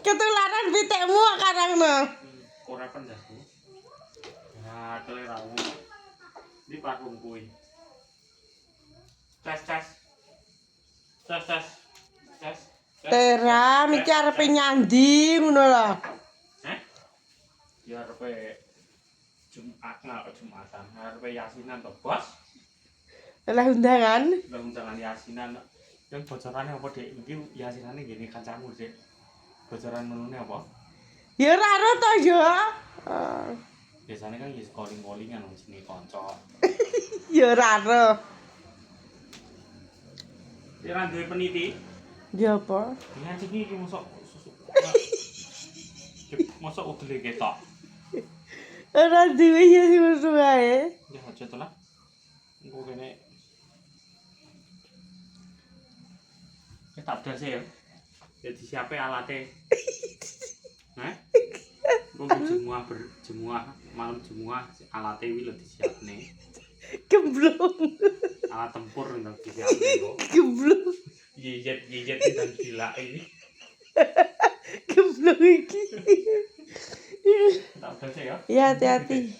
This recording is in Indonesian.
Ketularan pitekmu karangno. Ora pendasku. Nah, keleramu. Di parfum kuwi. Tes. Tera iki arepe nyandi ngono lho. Ya arepe Jumatan. Arepe yasinan to, Bos. Lah undangan. Lah undangan yasinan. Yang bocorane apa, Dik? Iki yasinane ngene kancamu, Dik. Bocoran menune apa? Ya ora ero to ya. Biasanya kan ya calling-callingan wong jenenge kanca. Ya ora ero. Ora duwe peniti. Ya apa? Ngaji iki mosok susuk. Mosok udele ketok. Ora duwe ya susu ae. Ya aja to lah. Engko kene. Tak dase ya. Ya disiape alate. Hah? Engko jemuah malam jemuah alate wi lho disiapne. Gemblong. Alat tempur lho disiapne kok. Gemblong. Yiyet dan gila ini. Gemblong iki. Tak dase ya. Ya hati-hati.